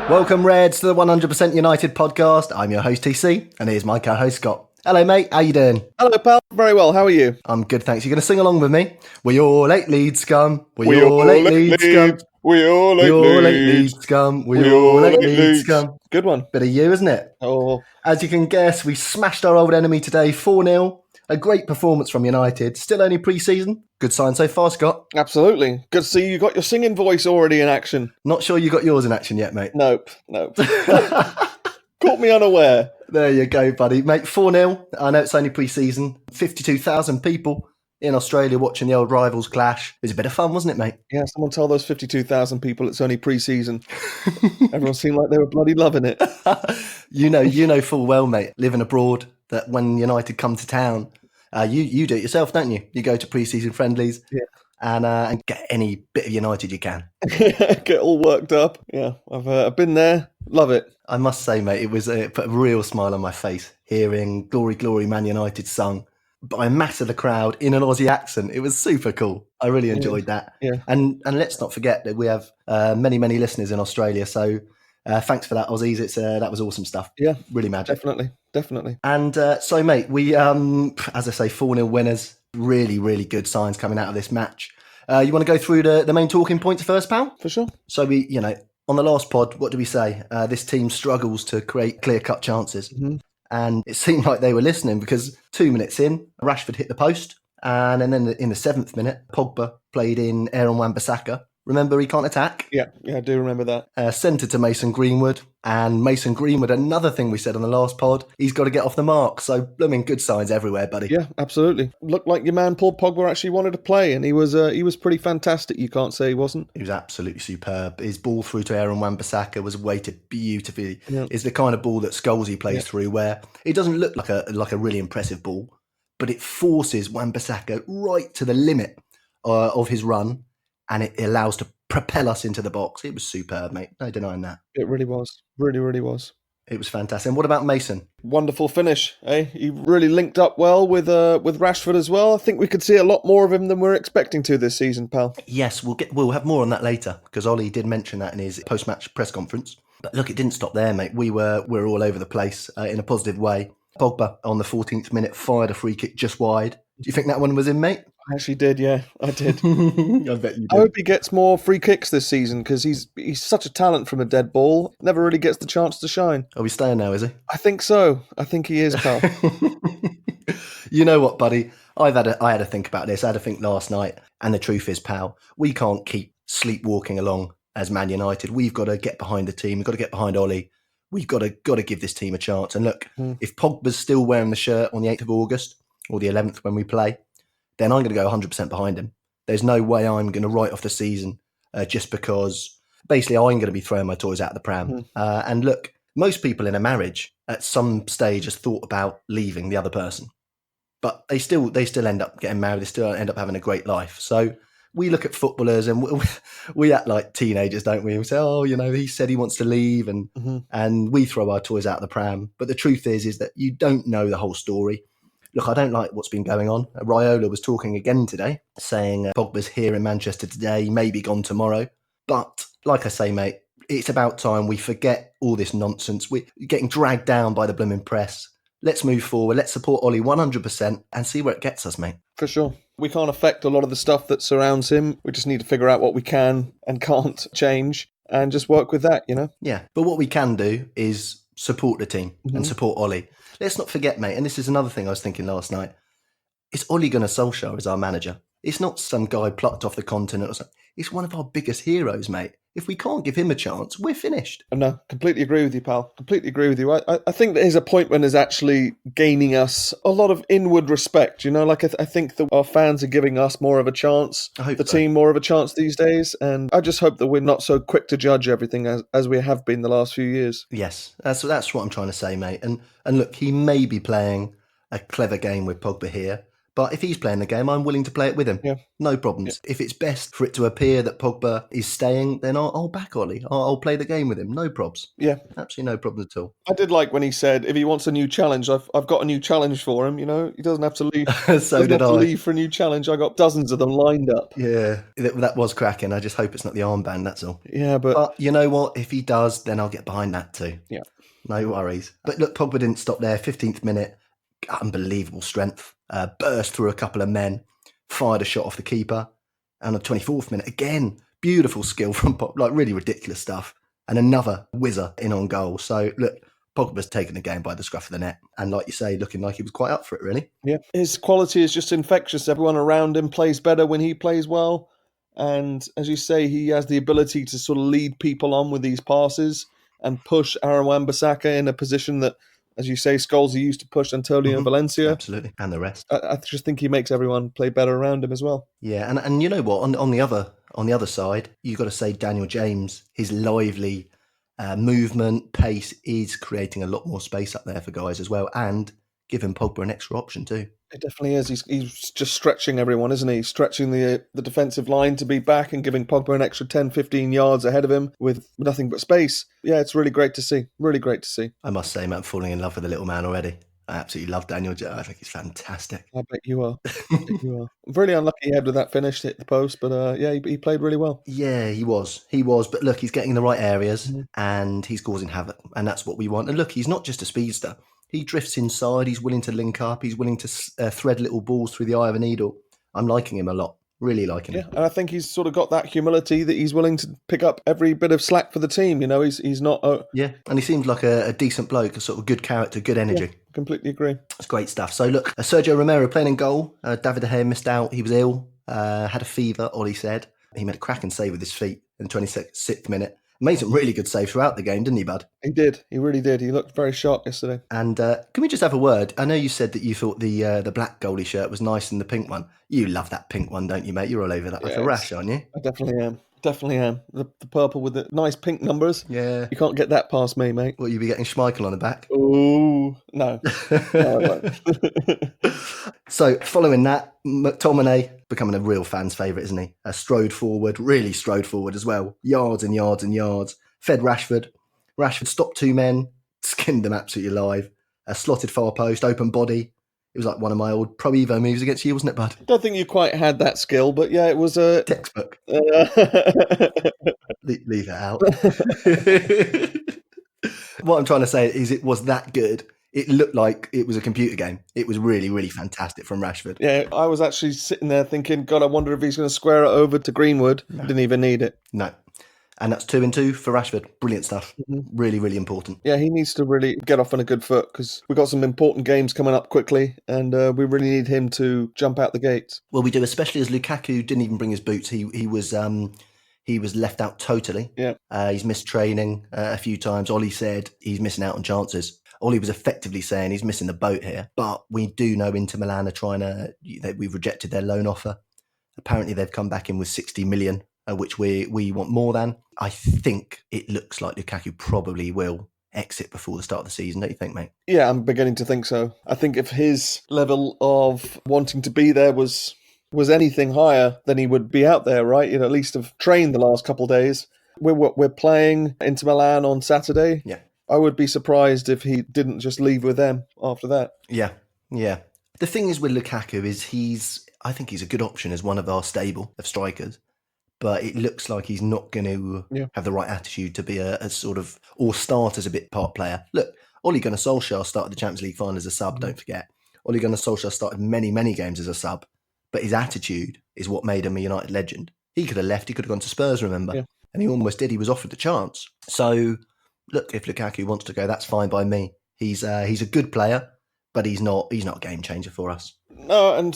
Welcome, Reds, to the 100% United podcast. I'm your host, TC, and here's my co-host, Scott. Hello, mate. How you doing? Hello, pal. Very well. How are you? I'm good, thanks. You're going to sing along with me? We all hate Leeds scum. We all hate Leeds scum. We all We all hate Leeds. Leeds scum. We all hate Leeds scum. Good one. Bit of you, isn't it? Oh, As you can guess, we smashed our old enemy today, 4-0. A great performance from United. Still only pre-season. Good sign so far, Scott. absolutely. Good to see you got your singing voice already in action. Not sure you got yours in action yet, mate. Nope. Caught me unaware. There you go, buddy. Mate, 4-0. I know it's only pre-season. 52,000 people in Australia watching the old rivals clash. It was a bit of fun, wasn't it, mate? Yeah, someone tell those 52,000 people it's only pre-season. Everyone seemed like they were bloody loving it. You know full well, mate, living abroad, that when United come to town, you do it yourself, don't you? You go to pre-season friendlies and get any bit of United you can. Get all worked up. Yeah, I've been there. Love it. I must say, mate, it put a real smile on my face hearing Glory, Glory, Man United sung by a mass of the crowd in an Aussie accent. It was super cool. I really enjoyed that. Yeah. And let's not forget that we have many, many listeners in Australia. So thanks for that, Aussies. That was awesome stuff. Yeah, really magic. Definitely. And so, mate, we, as I say, 4-0 winners. Really, really good signs coming out of this match. You want to go through the main talking points first, pal? For sure. So we, on the last pod, what did we say? This team struggles to create clear-cut chances. Mm-hmm. And it seemed like they were listening because 2 minutes in, Rashford hit the post. And then in the 7th minute, Pogba played in Aaron Wan-Bissaka. Remember, he can't attack. Yeah, I do remember that. Centred to Mason Greenwood. And Mason Greenwood, another thing we said on the last pod, he's got to get off the mark. So, blooming good signs everywhere, buddy. Yeah, absolutely. Looked like your man Paul Pogba actually wanted to play, and he was pretty fantastic. You can't say he wasn't. He was absolutely superb. His ball through to Aaron Wan-Bissaka was weighted beautifully. Yeah. It's the kind of ball that Scholesy plays through, where it doesn't look like a really impressive ball, but it forces Wan-Bissaka right to the limit of his run, and it allows to propel us into the box. It was superb, mate. No denying that. It really was. Really was. It was fantastic. And what about Mason? Wonderful finish, eh? He really linked up well with Rashford as well. I think we could see a lot more of him than we're expecting to this season, pal. Yes, we'll have more on that later, because Ole did mention that in his post-match press conference. But look, it didn't stop there, mate. we're all over the place in a positive way. Pogba on the 14th minute fired a free kick just wide. Do you think that one was in, mate? I actually did, yeah. I did. I bet you did. I hope he gets more free kicks this season because he's such a talent from a dead ball. Never really gets the chance to shine. Are we staying now, is he? I think so. I think he is, pal. You know what, buddy? I had to think about this. I had to think last night. And the truth is, pal, we can't keep sleepwalking along as Man United. We've got to get behind the team. We've got to get behind Ole. We've got to give this team a chance. And look, if Pogba's still wearing the shirt on the 8th of August or the 11th when we play, then I'm going to go 100% behind him. There's no way I'm going to write off the season just because basically I'm going to be throwing my toys out of the pram. And look, most people in a marriage at some stage has thought about leaving the other person, but they still end up getting married. They still end up having a great life. So we look at footballers and we act like teenagers, don't we? We say, oh, he said he wants to leave, and we throw our toys out of the pram. But the truth is that you don't know the whole story. Look, I don't like what's been going on. Raiola was talking again today, saying Pogba's here in Manchester today, maybe gone tomorrow. But like I say, mate, it's about time we forget all this nonsense. We're getting dragged down by the blooming press. Let's move forward. Let's support Ole 100% and see where it gets us, mate. For sure. We can't affect a lot of the stuff that surrounds him. We just need to figure out what we can and can't change and just work with that, Yeah, but what we can do is support the team and support Ole. Let's not forget, mate, and this is another thing I was thinking last night. It's Ole Gunnar Solskjaer as our manager. It's not some guy plucked off the continent or something. It's one of our biggest heroes, mate. If we can't give him a chance, we're finished. No, completely agree with you, pal. Completely agree with you. I think there's a point when there's actually gaining us a lot of inward respect, Like I think that our fans are giving us more of a chance, team more of a chance these days, and I just hope that we're not so quick to judge everything as we have been the last few years. Yes, that's what I'm trying to say, mate. And look, he may be playing a clever game with Pogba here, But if he's playing the game, I'm willing to play it with him. Yeah. No problems. Yeah. If it's best for it to appear that Pogba is staying, then I'll back Ollie. I'll play the game with him. No probs. Yeah. Absolutely no problems at all. I did like when he said, if he wants a new challenge, I've got a new challenge for him. He doesn't have to leave. So did I. Leave for a new challenge. I got dozens of them lined up. Yeah, that was cracking. I just hope it's not the armband, that's all. Yeah, but you know what? If he does, then I'll get behind that too. Yeah. No worries. But look, Pogba didn't stop there. 15th minute, unbelievable strength. Burst through a couple of men, fired a shot off the keeper. And on the 24th minute, again, beautiful skill from Pogba, like really ridiculous stuff. And another whizzer in on goal. So look, Pogba's taken the game by the scruff of the net. And like you say, looking like he was quite up for it, really. Yeah. His quality is just infectious. Everyone around him plays better when he plays well. And as you say, he has the ability to sort of lead people on with these passes and push Aaron Wan-Bissaka in a position that, as you say, Scholes used to push Antonio Valencia. Absolutely. And the rest. I just think he makes everyone play better around him as well. Yeah, and you know what? On the other side, you've got to say Daniel James, his lively movement, pace is creating a lot more space up there for guys as well, and giving Pogba an extra option too. It definitely is. He's just stretching everyone, isn't he? Stretching the defensive line to be back and giving Pogba an extra 10, 15 yards ahead of him with nothing but space. Yeah, it's really great to see. Really great to see. I must say, man, I'm falling in love with the little man already. I absolutely love Daniel James. I think he's fantastic. I bet you are. I'm really unlucky he had with that finish, hit the post, but yeah, he played really well. Yeah, he was. But look, he's getting in the right areas and he's causing havoc, and that's what we want. And look, he's not just a speedster. He drifts inside. He's willing to link up. He's willing to thread little balls through the eye of a needle. I'm liking him a lot. Really liking him. Yeah, and I think he's sort of got that humility that he's willing to pick up every bit of slack for the team. He's not. Yeah, and he seems like a decent bloke, a sort of good character, good energy. Yeah, completely agree. It's great stuff. So look, Sergio Romero playing in goal. David De Gea missed out. He was ill. Had a fever, Ollie said. He made a cracking save with his feet in the 26th minute. Made some really good saves throughout the game, didn't he, bud? He did. He really did. He looked very sharp yesterday. And can we just have a word? I know you said that you thought the black goalie shirt was nice and the pink one. You love that pink one, don't you, mate? You're all over that like a rash, aren't you? I definitely am. The purple with the nice pink numbers. Yeah. You can't get that past me, mate. Will you be getting Schmeichel on the back? Oh, no. No, I won't. So, following that, McTominay becoming a real fan's favourite, isn't he? Strode forward, really strode forward as well. Yards and yards and yards. Fed Rashford. Rashford stopped two men, skinned them absolutely alive. Slotted far post, open body. It was like one of my old Pro Evo moves against you, wasn't it, bud? I don't think you quite had that skill, but yeah, it was a textbook. Leave it out. What I'm trying to say is it was that good. It looked like it was a computer game. It was really, really fantastic from Rashford. Yeah, I was actually sitting there thinking, God, I wonder if he's going to square it over to Greenwood. No. Didn't even need it. No. And that's 2-2 for Rashford. Brilliant stuff. Mm-hmm. Really, really important. Yeah, he needs to really get off on a good foot because we've got some important games coming up quickly and we really need him to jump out the gates. Well, we do, especially as Lukaku didn't even bring his boots. He was left out totally. Yeah. He's missed training a few times. Ollie said he's missing out on chances. Ollie was effectively saying he's missing the boat here. But we do know Inter Milan are trying to... We've rejected their loan offer. Apparently, they've come back in with 60 million, which we want more than. I think it looks like Lukaku probably will exit before the start of the season, don't you think, mate? Yeah, I'm beginning to think so. I think if his level of wanting to be there was anything higher, then he would be out there, right? At least have trained the last couple of days. We're playing Inter Milan on Saturday. Yeah. I would be surprised if he didn't just leave with them after that. Yeah. The thing is with Lukaku is I think he's a good option as one of our stable of strikers, but it looks like he's not going to have the right attitude to be a sort of, or start as a bit part player. Look, Ole Gunnar Solskjaer started the Champions League final as a sub, don't forget. Ole Gunnar Solskjaer started many, many games as a sub, but his attitude is what made him a United legend. He could have left, he could have gone to Spurs, remember? Yeah. And he almost did, he was offered the chance. So, look, if Lukaku wants to go, that's fine by me. He's a good player, but he's not a game changer for us. No, and,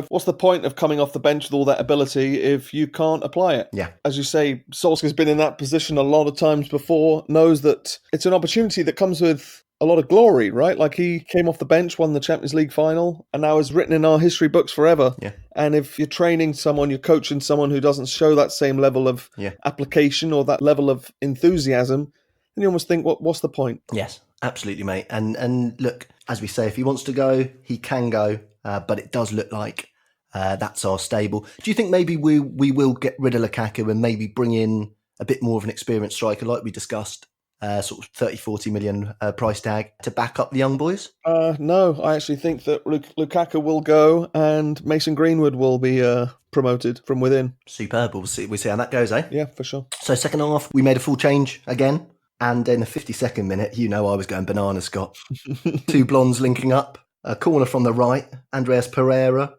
what's the point of coming off the bench with all that ability if you can't apply it? Yeah. As you say, Solskjaer's been in that position a lot of times before, knows that it's an opportunity that comes with a lot of glory, right? Like he came off the bench, won the Champions League final, and now is written in our history books forever. Yeah. And if you're training someone, you're coaching someone who doesn't show that same level of application or that level of enthusiasm, then you almost think, what's the point? Yes, absolutely, mate. And look, As we say, if he wants to go, he can go, but it does look like that's our stable. Do you think maybe we will get rid of Lukaku and maybe bring in a bit more of an experienced striker like we discussed, sort of 30, 40 million price tag to back up the young boys? No, I actually think that Lukaku will go and Mason Greenwood will be promoted from within. Superb. We'll see how that goes, eh? Yeah, for sure. So second half, we made a full change again. And in the 52nd minute, I was going bananas, Scott. Two blondes linking up, a corner from the right, Andreas Pereira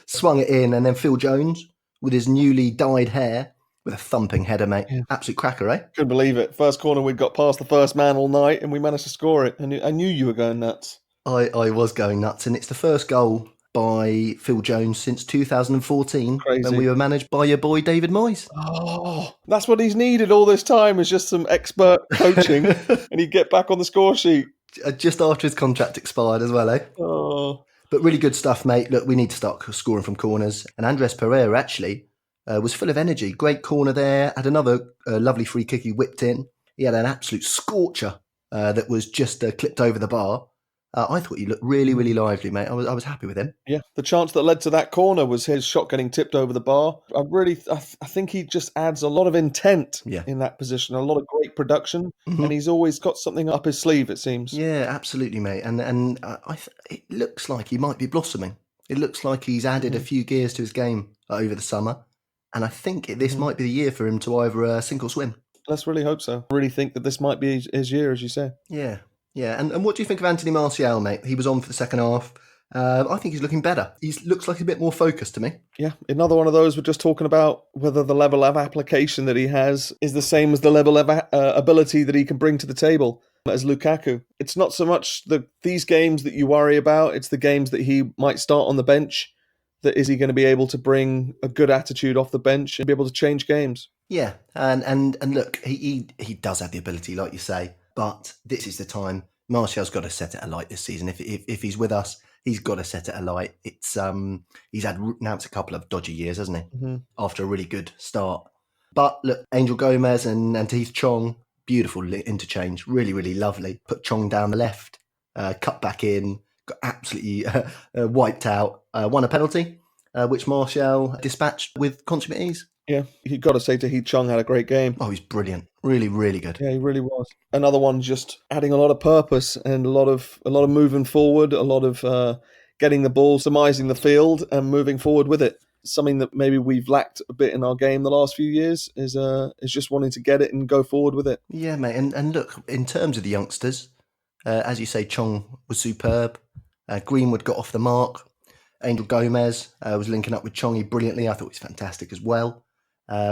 swung it in, and then Phil Jones with his newly dyed hair with a thumping header, mate. Yeah. Absolute cracker, eh? Couldn't believe it. First corner, we'd got past the first man all night, and we managed to score it. And I knew you were going nuts. I was going nuts, and it's the first goal by Phil Jones since 2014, when we were managed by your boy David Moyes. Oh, that's what he's needed all this time, is just some expert coaching, and he'd get back on the score sheet. Just after his contract expired as well, eh? Oh. But really good stuff, mate. Look, we need to start scoring from corners. And Andres Pereira actually was full of energy. Great corner there. Had another lovely free kick he whipped in. He had an absolute scorcher that was just clipped over the bar. I thought he looked really, really lively, mate. I was happy with him. Yeah, the chance that led to that corner was his shot getting tipped over the bar. I think he just adds a lot of intent in that position, a lot of great production, and he's always got something up his sleeve, it seems. Yeah, absolutely, mate. And it looks like he might be blossoming. It looks like he's added a few gears to his game over the summer, and I think this might be the year for him to either sink or swim. Let's really hope so. I really think that this might be his year, as you say. Yeah. Yeah, and what do you think of Anthony Martial, mate? He was on for the second half. I think he's looking better. He looks like a bit more focused to me. Yeah, another one of those we're just talking about, whether the level of application that he has is the same as the level of ability that he can bring to the table as Lukaku. It's not so much these games that you worry about, it's the games that he might start on the bench. That is he going to be able to bring a good attitude off the bench and be able to change games? Yeah, and look, he does have the ability, like you say. But this is the time. Martial's got to set it alight this season. If he's with us, he's got to set it alight. It's he's had now it's a couple of dodgy years, hasn't he? Mm-hmm. After a really good start. But look, Angel Gomez and Heath Chong, beautiful interchange, really, really lovely. Put Chong down the left, cut back in, got absolutely wiped out. Won a penalty, which Martial dispatched with consummate ease. Yeah, you've got to say Heath Chong had a great game. Oh, he's brilliant. Really, really good. Yeah, he really was. Another one just adding a lot of purpose and a lot of moving forward, a lot of getting the ball, surmising the field and moving forward with it. Something that maybe we've lacked a bit in our game the last few years is just wanting to get it and go forward with it. Yeah, mate. And look, in terms of the youngsters, as you say, Chong was superb. Greenwood got off the mark. Angel Gomez was linking up with Chongi brilliantly. I thought he was fantastic as well.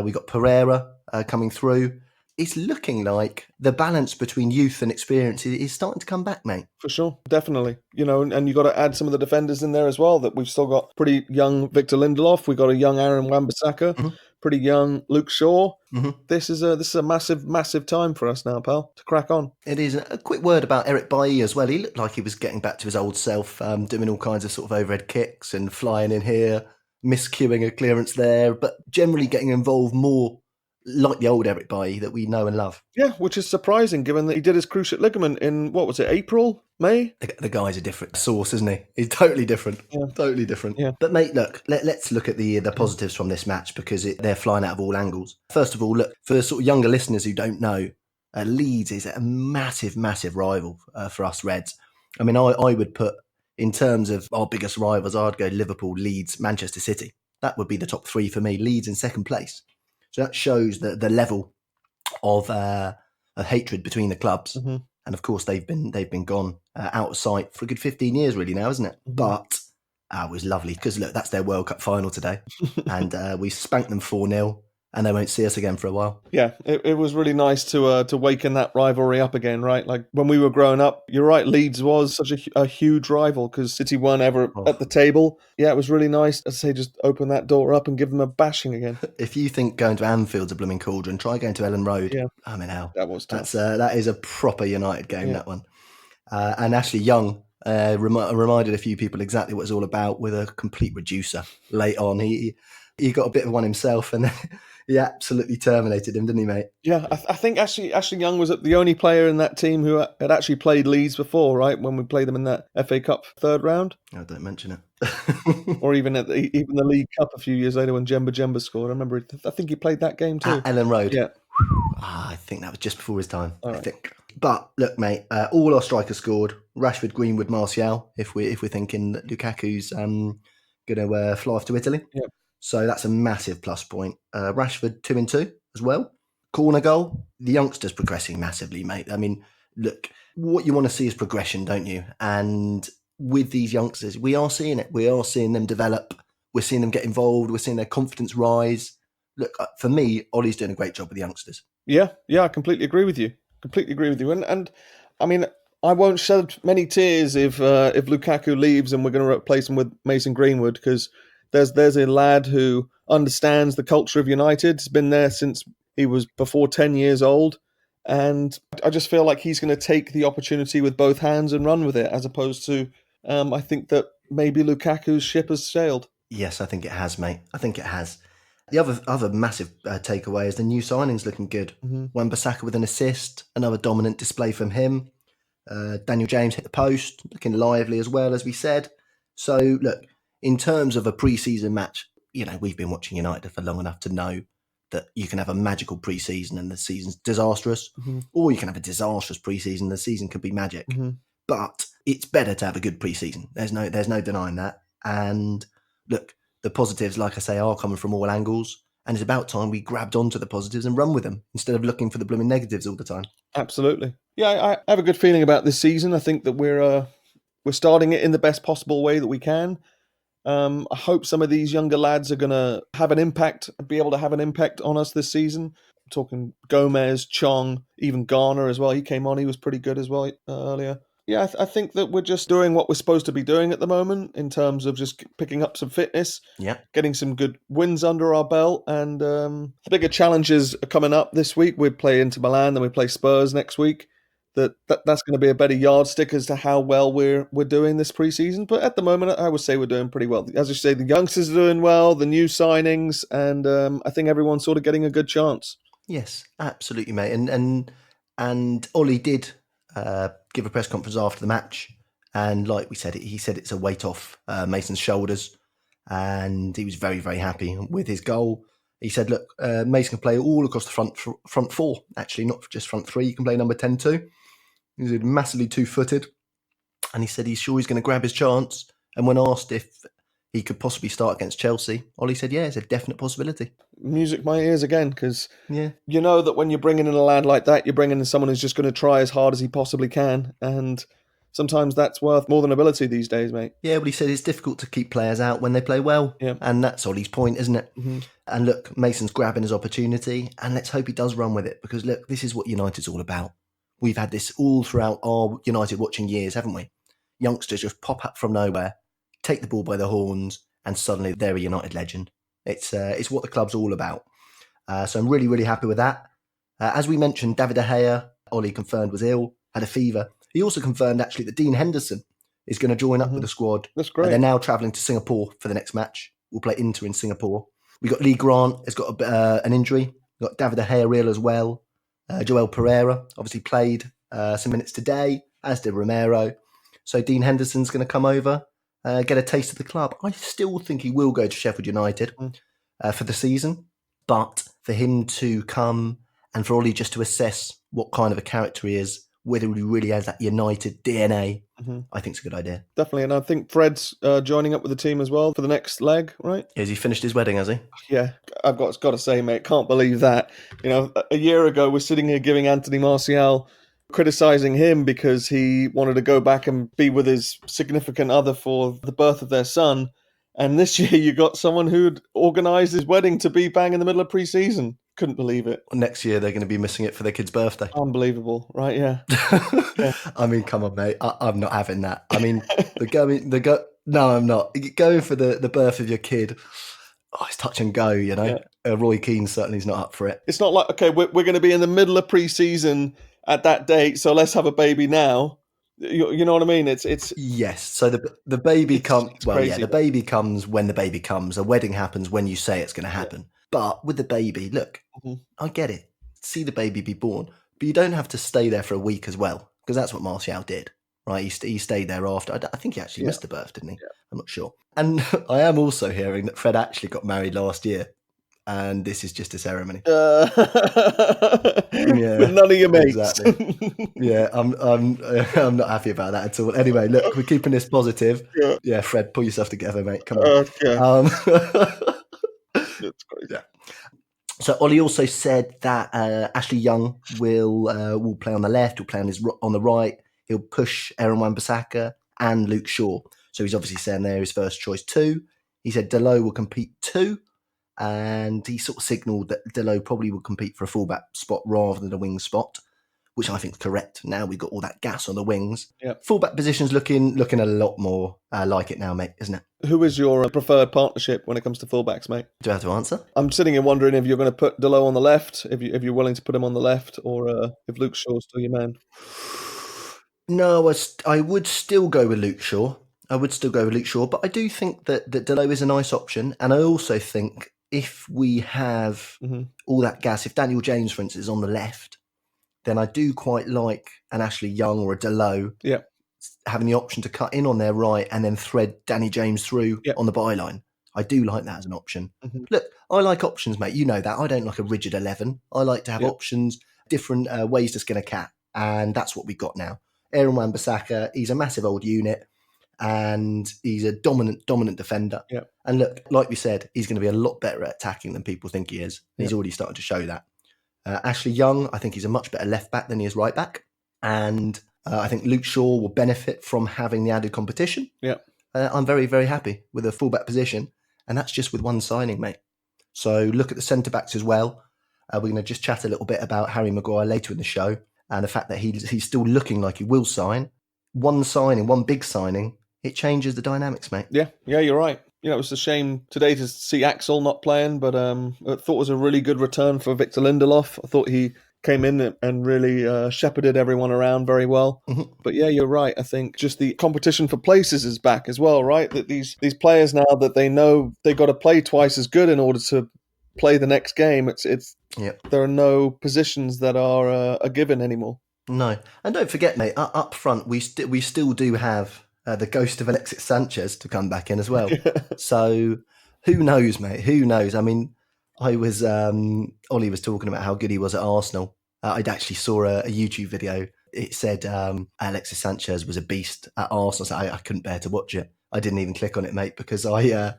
We got Pereira coming through. It's looking like the balance between youth and experience is starting to come back, mate. For sure, definitely. And you've got to add some of the defenders in there as well. That we've still got pretty young Victor Lindelof. We've got a young Aaron Wan-Bissaka, pretty young Luke Shaw. Mm-hmm. This is a massive, massive time for us now, pal, to crack on. It is. A quick word about Eric Bailly as well. He looked like he was getting back to his old self, doing all kinds of sort of overhead kicks and flying in here, miscuing a clearance there, but generally getting involved more like the old Eric Bailly that we know and love. Yeah, which is surprising given that he did his cruciate ligament in, what was it, April, May? The guy's a different sauce, isn't he? He's totally different. Yeah. Totally different. Yeah. But mate, look, let's look at the positives from this match because they're flying out of all angles. First of all, look, for sort of younger listeners who don't know, Leeds is a massive, massive rival for us Reds. I mean, I would put, in terms of our biggest rivals, I'd go Liverpool, Leeds, Manchester City. That would be the top three for me. Leeds in second place. So that shows the level of hatred between the clubs. Mm-hmm. And of course, they've been gone out of sight for a good 15 years, really now, isn't it? Mm-hmm. But it was lovely because look, that's their World Cup final today, and we spanked them 4-0. And they won't see us again for a while. Yeah, it was really nice to waken that rivalry up again, right? Like when we were growing up, you're right, Leeds was such a huge rival because City weren't ever at the table. Yeah, it was really nice, as I say, just open that door up and give them a bashing again. If you think going to Anfield's a blooming cauldron, try going to Ellen Road. Yeah. I'm in hell. That was tough. That is a proper United game, that one. And Ashley Young reminded a few people exactly what it's all about with a complete reducer late on. He got a bit of one himself and then He absolutely terminated him, didn't he, mate? Yeah, I think Ashley Young was the only player in that team who had actually played Leeds before, right? When we played them in that FA Cup third round. Oh, don't mention it. Or even even the League Cup a few years later when Jemba scored. I remember, I think he played that game too. At Ellen Road? Yeah. I think that was just before his time, All I right. think. But look, mate, all our strikers scored. Rashford, Greenwood, Martial, if we're thinking that Lukaku's going to fly off to Italy. Yeah. So that's a massive plus point. Rashford 2-2 as well. Corner goal. The youngsters progressing massively, mate. I mean, look, what you want to see is progression, don't you? And with these youngsters, we are seeing it. We are seeing them develop. We're seeing them get involved. We're seeing their confidence rise. Look, for me, Ollie's doing a great job with the youngsters. Yeah, I completely agree with you. And I mean, I won't shed many tears if Lukaku leaves and we're going to replace him with Mason Greenwood, because there's a lad who understands the culture of United. He's been there since he was before 10 years old. And I just feel like he's going to take the opportunity with both hands and run with it, as opposed to, I think that maybe Lukaku's ship has sailed. Yes, I think it has, mate. I think it has. The other massive takeaway is the new signings looking good. Mm-hmm. Wan-Bissaka with an assist, another dominant display from him. Daniel James hit the post, looking lively as well, as we said. So, look, in terms of a pre-season match, we've been watching United for long enough to know that you can have a magical pre-season and the season's disastrous, mm-hmm. or you can have a disastrous pre-season and the season could be magic. Mm-hmm. But it's better to have a good pre-season. There's no denying that. And look, the positives, like I say, are coming from all angles. And it's about time we grabbed onto the positives and run with them instead of looking for the blooming negatives all the time. Absolutely. Yeah, I have a good feeling about this season. I think that we're starting it in the best possible way that we can. I hope some of these younger lads are going to be able to have an impact on us this season. I'm talking Gomez, Chong, even Garner as well. He came on, he was pretty good as well earlier. Yeah, I think that we're just doing what we're supposed to be doing at the moment in terms of just picking up some fitness, getting some good wins under our belt, and the bigger challenges are coming up this week. We play Inter Milan, then we play Spurs next week. That's going to be a better yardstick as to how well we're doing this preseason. But at the moment, I would say we're doing pretty well. As you say, the youngsters are doing well, the new signings, and I think everyone's sort of getting a good chance. Yes, absolutely, mate. And Ollie did give a press conference after the match, and like we said, he said it's a weight off Mason's shoulders, and he was very, very happy with his goal. He said, look, Mason can play all across the front four, actually, not just front three. You can play number 10 too. He's massively two-footed, and he said he's sure he's going to grab his chance. And when asked if he could possibly start against Chelsea, Ollie said, yeah, it's a definite possibility. Music to my ears again, because you know that when you're bringing in a lad like that, you're bringing in someone who's just going to try as hard as he possibly can, and sometimes that's worth more than ability these days, mate. Yeah, but he said it's difficult to keep players out when they play well, and that's Ollie's point, isn't it? Mm-hmm. And look, Mason's grabbing his opportunity, and let's hope he does run with it, because look, this is what United's all about. We've had this all throughout our United watching years, haven't we? Youngsters just pop up from nowhere, take the ball by the horns, and suddenly they're a United legend. It's what the club's all about. So I'm really, really happy with that. As we mentioned, David De Gea, Ollie confirmed, was ill, had a fever. He also confirmed, actually, that Dean Henderson is going to join up with the squad. That's great. They're now travelling to Singapore for the next match. We'll play Inter in Singapore. We got Lee Grant has got an injury. We've got David De Gea ill as well. Joel Pereira obviously played some minutes today, as did Romero. So Dean Henderson's going to come over, get a taste of the club. I still think he will go to Sheffield United for the season. But for him to come and for Ollie just to assess what kind of a character he is, whether he really has that United DNA, I think it's a good idea. Definitely, and I think Fred's joining up with the team as well for the next leg, right? Has he finished his wedding, has he? Yeah, I've got to say, mate, can't believe that. You know, a year ago, we're sitting here giving Anthony Martial, criticising him because he wanted to go back and be with his significant other for the birth of their son. And this year you got someone who'd organised his wedding to be bang in the middle of pre-season. Couldn't believe it. Next year they're going to be missing it for their kid's birthday. Unbelievable, right? Yeah. I mean, come on, mate. I'm not having that. I mean, no, I'm not. Going for the birth of your kid, it's touch and go, you know. Yeah. Roy Keane certainly is not up for it. It's not like, okay, we're going to be in the middle of pre-season at that date, so let's have a baby now. You know what I mean? It's yes. So the baby comes. Well, crazy, yeah, the baby comes when the baby comes. A wedding happens when you say it's going to happen. But with the baby, look, I get it. See the baby be born, but you don't have to stay there for a week as well, because that's what Martial did, right? He stayed there after. I think he actually missed the birth, didn't he? Yeah. I'm not sure. And I am also hearing that Fred actually got married last year, and this is just a ceremony. Yeah, with none of your mates. Exactly. Yeah, I'm not happy about that at all. Anyway, look, we're keeping this positive. Yeah, Fred, pull yourself together, mate. Come on. That's crazy. Yeah. So Ollie also said that Ashley Young will play on the left, will play on the right. He'll push Aaron Wan-Bissaka and Luke Shaw. So he's obviously saying there his first choice 2. He said Delo will compete 2, and he sort of signalled that Delo probably will compete for a fullback spot rather than a wing spot, which I think is correct. Now we've got all that gas on the wings. Yep. Fullback position's looking a lot more like it now, mate, isn't it? Who is your preferred partnership when it comes to fullbacks, mate? Do I have to answer? I'm sitting here wondering if you're going to put Delo on the left, if you're willing to put him on the left, or if Luke Shaw's still your man. No, I would still go with Luke Shaw. But I do think that Delo is a nice option, and I also think if we have all that gas, if Daniel James, for instance, is on the left, then I do quite like an Ashley Young or a Delo having the option to cut in on their right and then thread Danny James through on the byline. I do like that as an option. Look, I like options, mate. You know that. I don't like a rigid 11. I like to have options, different ways to skin a cat, and that's what we've got now. Aaron Wan-Bissaka, he's a massive old unit, and he's a dominant defender. Yep. And look, like we said, he's going to be a lot better at attacking than people think he is. He's already started to show that. Ashley Young, I think he's a much better left back than he is right back. And I think Luke Shaw will benefit from having the added competition. Yeah, I'm very, very happy with the fullback position. And that's just with one signing, mate. So look at the centre-backs as well. We're going to just chat a little bit about Harry Maguire later in the show and the fact that he's still looking like he will sign. One big signing, it changes the dynamics, mate. Yeah, you're right. You know, it was a shame today to see Axel not playing, but I thought it was a really good return for Victor Lindelof. I thought he came in and really shepherded everyone around very well. But yeah, you're right. I think just the competition for places is back as well, right? That these players now that they know they've got to play twice as good in order to play the next game. There are no positions that are a given anymore. No, and don't forget, mate. Up front, we still do have the ghost of Alexis Sanchez to come back in as well. So who knows, mate? Who knows? I mean, Ollie was talking about how good he was at Arsenal. I'd actually saw a YouTube video. It said Alexis Sanchez was a beast at Arsenal. So I couldn't bear to watch it. I didn't even click on it, mate, because I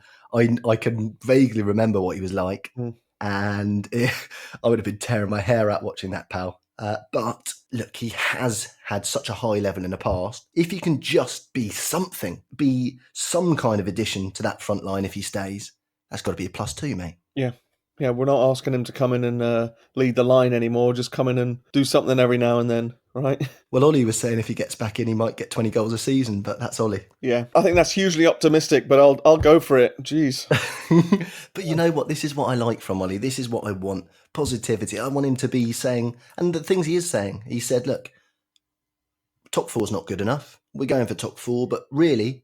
can vaguely remember what he was like, and I would have been tearing my hair out watching that, pal. But look, he has had such a high level in the past. If he can just be some kind of addition to that front line if he stays, that's got to be a +2, mate. Yeah, we're not asking him to come in and lead the line anymore. Just come in and do something every now and then, right? Well, Ollie was saying if he gets back in, he might get 20 goals a season, but that's Ollie. Yeah, I think that's hugely optimistic, but I'll go for it. Jeez. But you know what? This is what I like from Ollie. This is what I want. Positivity. I want him to be saying, and the things he is saying, he said, look, top 4's not good enough. We're going for top 4, but really,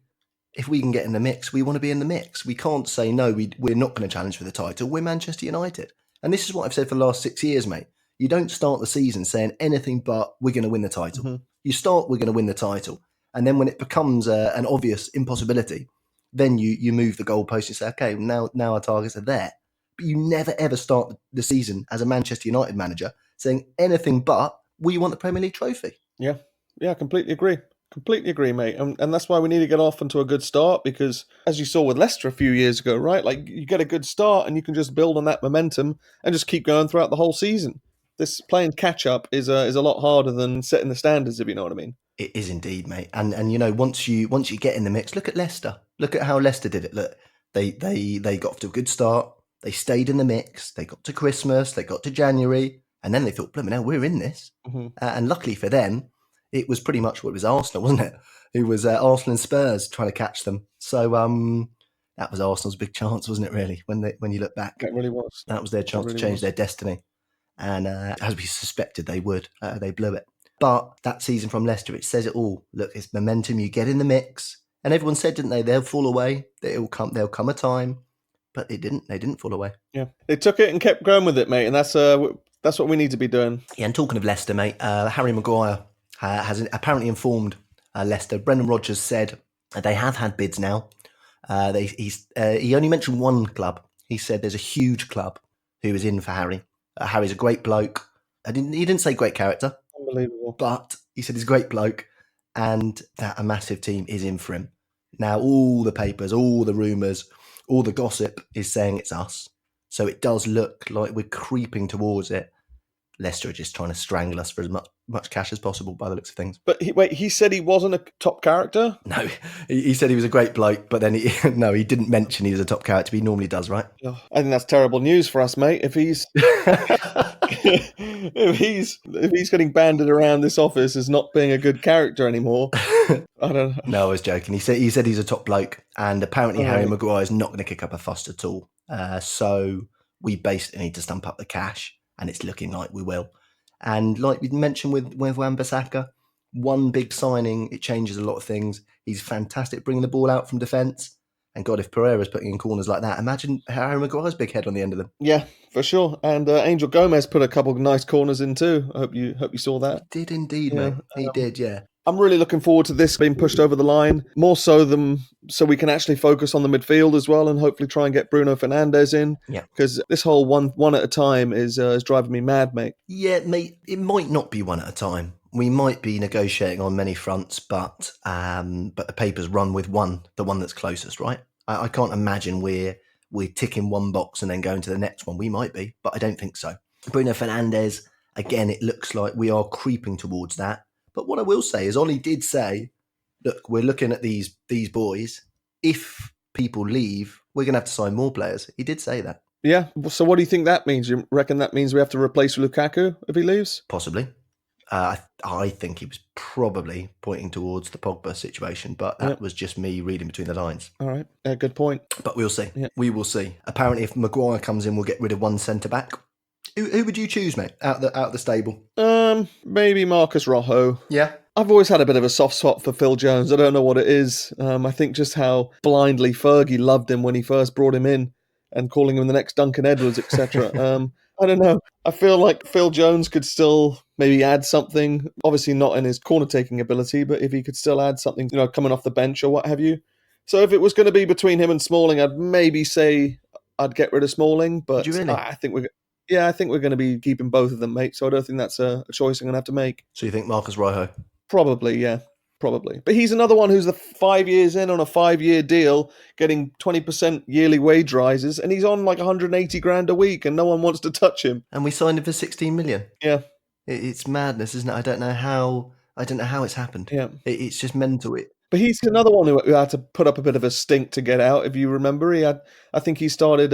if we can get in the mix, we want to be in the mix. We can't say, no, we're not going to challenge for the title. We're Manchester United. And this is what I've said for the last 6 years, mate. You don't start the season saying anything but we're going to win the title. You start, we're going to win the title. And then when it becomes an obvious impossibility, then you move the goalpost and say, okay, now our targets are there. But you never, ever start the season as a Manchester United manager saying anything but we want the Premier League trophy. Yeah, I completely agree. Completely agree, mate. And that's why we need to get off into a good start, because as you saw with Leicester a few years ago, right? Like, you get a good start and you can just build on that momentum and just keep going throughout the whole season. This playing catch-up is a lot harder than setting the standards, if you know what I mean. It is indeed, mate. And you know, once you get in the mix, look at Leicester. Look at how Leicester did it. Look, they got off to a good start. They stayed in the mix. They got to Christmas. They got to January. And then they thought, blooming hell, we're in this. And luckily for them, it was pretty much what it was Arsenal, wasn't it? It was Arsenal and Spurs trying to catch them. So that was Arsenal's big chance, wasn't it, really, when you look back? It really was. That was their chance to change their destiny. And as we suspected they would, they blew it. But that season from Leicester, it says it all. Look, it's momentum. You get in the mix. And everyone said, didn't they, they'll fall away. There'll come a time but it didn't. They didn't fall away. Yeah, they took it and kept going with it, mate, and that's what we need to be doing. Yeah, and talking of Leicester, mate, Harry Maguire has apparently informed Leicester. Brendan Rodgers said they have had bids now. He only mentioned one club. He said there's a huge club who is in for Harry. Harry's a great bloke. He didn't say great character. Unbelievable. But he said he's a great bloke and that a massive team is in for him. Now, all the papers, all the rumours, all the gossip is saying it's us. So it does look like we're creeping towards it. Leicester are just trying to strangle us for as much cash as possible by the looks of things. But he said he wasn't a top character? No, he said he was a great bloke, but then he didn't mention he was a top character, but he normally does, right? Oh, I think that's terrible news for us, mate. If he's if he's getting banded around this office as not being a good character anymore, I don't know. No, I was joking. He said he's a top bloke, and apparently Harry Maguire is not going to kick up a fuss at all. So we basically need to stump up the cash. And it's looking like we will. And like we mentioned with Wan-Bissaka, one big signing, it changes a lot of things. He's fantastic bringing the ball out from defence. And God, if Pereira's putting in corners like that, imagine Harry Maguire's big head on the end of them. Yeah, for sure. And Angel Gomez put a couple of nice corners in too. I hope you saw that. He did indeed, mate. He did, yeah. I'm really looking forward to this being pushed over the line, more so we can actually focus on the midfield as well and hopefully try and get Bruno Fernandes in. Yeah. Because this whole one at a time is driving me mad, mate. Yeah, mate, it might not be one at a time. We might be negotiating on many fronts, but the papers run with the one that's closest, right? I can't imagine we're ticking one box and then going to the next one. We might be, but I don't think so. Bruno Fernandes, again, it looks like we are creeping towards that. But what I will say is Ollie did say, look, we're looking at these boys. If people leave, we're going to have to sign more players. He did say that. Yeah. So what do you think that means? You reckon that means we have to replace Lukaku if he leaves? Possibly. I think he was probably pointing towards the Pogba situation, but that was just me reading between the lines. All right. Good point. But we'll see. Yeah. We will see. Apparently, if Maguire comes in, we'll get rid of one centre-back. Who would you choose, mate, out the stable? Maybe Marcus Rojo. Yeah. I've always had a bit of a soft spot for Phil Jones. I don't know what it is. I think just how blindly Fergie loved him when he first brought him in and calling him the next Duncan Edwards, etc. I don't know. I feel like Phil Jones could still maybe add something. Obviously not in his corner-taking ability, but if he could still add something, coming off the bench or what have you. So if it was going to be between him and Smalling, I'd maybe say I'd get rid of Smalling. But would you really? I think we're going to be keeping both of them, mate. So I don't think that's a choice I'm going to have to make. So you think Marcus Rojo? Probably, yeah. Probably. But he's another one who's 5 years in on a 5-year deal, getting 20% yearly wage rises, and he's on like 180 grand a week, and no one wants to touch him. And we signed him for 16 million. Yeah. It's madness, isn't it? I don't know how it's happened. Yeah. It's just mental. But he's another one who had to put up a bit of a stink to get out. If you remember, I think he started.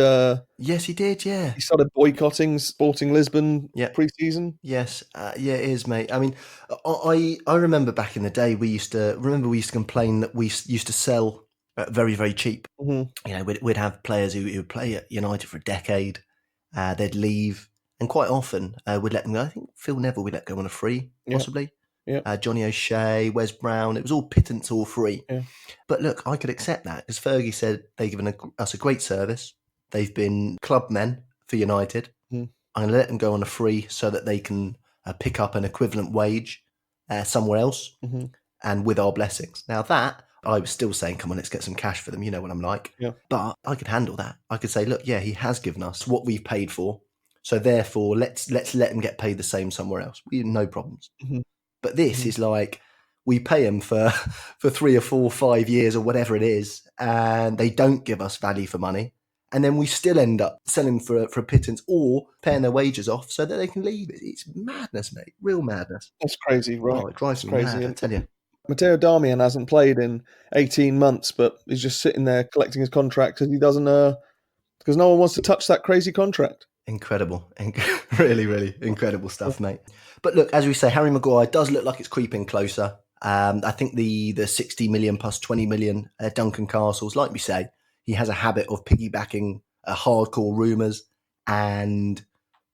Yes, he did. Yeah, he started boycotting Sporting Lisbon pre-season. Yes, it is, mate. I mean, I remember back in the day we used to complain that we used to sell very, very cheap. Mm-hmm. We'd have players who would play at United for a decade. They'd leave, and quite often we'd let them go. I think Phil Neville we let go on a free, possibly. Yeah. Johnny O'Shea, Wes Brown, it was all pittance, all free. Yeah. But look, I could accept that because Fergie said they've given us a great service. They've been club men for United. I'm going to let them go on a free so that they can pick up an equivalent wage somewhere else and with our blessings. Now that, I was still saying, come on, let's get some cash for them. You know what I'm like. Yeah. But I could handle that. I could say, look, he has given us what we've paid for. So therefore, let's let them get paid the same somewhere else. We have no problems. Mm-hmm. But this is like we pay them for 3 or 4 or 5 years or whatever it is, and they don't give us value for money. And then we still end up selling for a pittance or paying their wages off so that they can leave. It's madness, mate. Real madness. That's crazy, right? Oh, it drives me crazy. mad, I tell you. Matteo Darmian hasn't played in 18 months, but he's just sitting there collecting his contract because he doesn't, because no one wants to touch that crazy contract. Incredible. Really, really incredible stuff, mate. But look, as we say, Harry Maguire does look like it's creeping closer. I think the 60 million plus 20 million Duncan Castles, like we say, he has a habit of piggybacking hardcore rumours and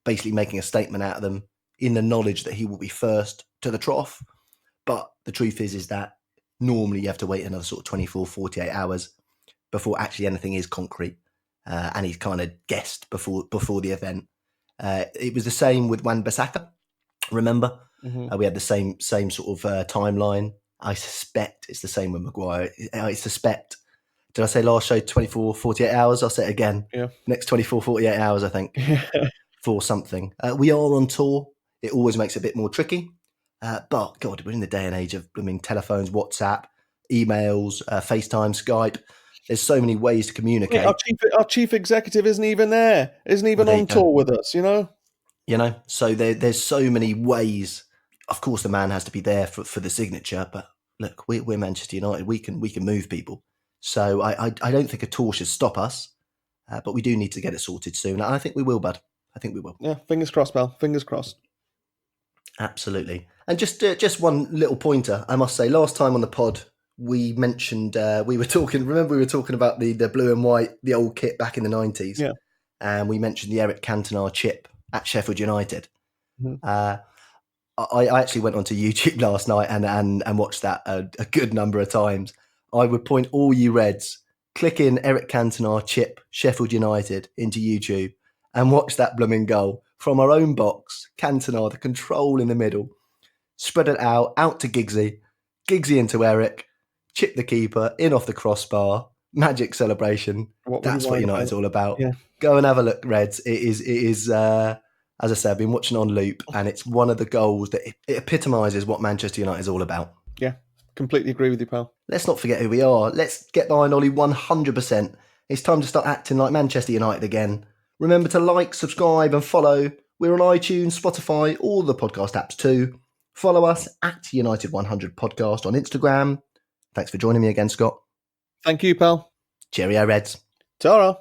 basically making a statement out of them in the knowledge that he will be first to the trough. But the truth is that normally you have to wait another sort of 24, 48 hours before actually anything is concrete. and he kind of guessed before the event. It was the same with Wan-Bissaka. Remember, we had the same sort of timeline. I suspect it's the same with Maguire. I suspect. Did I say last show 24, 48 hours? I'll say it again. Yeah. Next 24, 48 hours, I think, for something. We are on tour. It always makes it a bit more tricky. But, God, we're in the day and age of telephones, WhatsApp, emails, FaceTime, Skype. There's so many ways to communicate. Our chief executive isn't even there. Isn't even on tour with us, you know? So there's so many ways. Of course, the man has to be there for the signature. But, look, we're Manchester United. We can move people. So I don't think a tour should stop us. But we do need to get it sorted soon. And I think we will, bud. I think we will. Yeah, fingers crossed, pal. Fingers crossed. Absolutely. And just one little pointer, I must say, last time on the pod, we mentioned, we were talking about the blue and white, the old kit back in the 90s. Yeah. And we mentioned the Eric Cantona chip at Sheffield United. Mm-hmm. I actually went onto YouTube last night and watched that a good number of times. I would point all you Reds, click in Eric Cantona chip Sheffield United into YouTube and watch that blooming goal from our own box. Cantona, the control in the middle, spread it out to Giggsy into Eric, chip the keeper, in off the crossbar, magic celebration. That's what United's all about. Yeah. Go and have a look, Reds. It is as I said, I've been watching on loop, and it's one of the goals that it epitomises what Manchester United is all about. Yeah, completely agree with you, pal. Let's not forget who we are. Let's get behind Ollie 100%. It's time to start acting like Manchester United again. Remember to like, subscribe and follow. We're on iTunes, Spotify, all the podcast apps too. Follow us at United100 Podcast on Instagram. Thanks for joining me again, Scott. Thank you, pal. Cheerio, Reds. Ta-ra.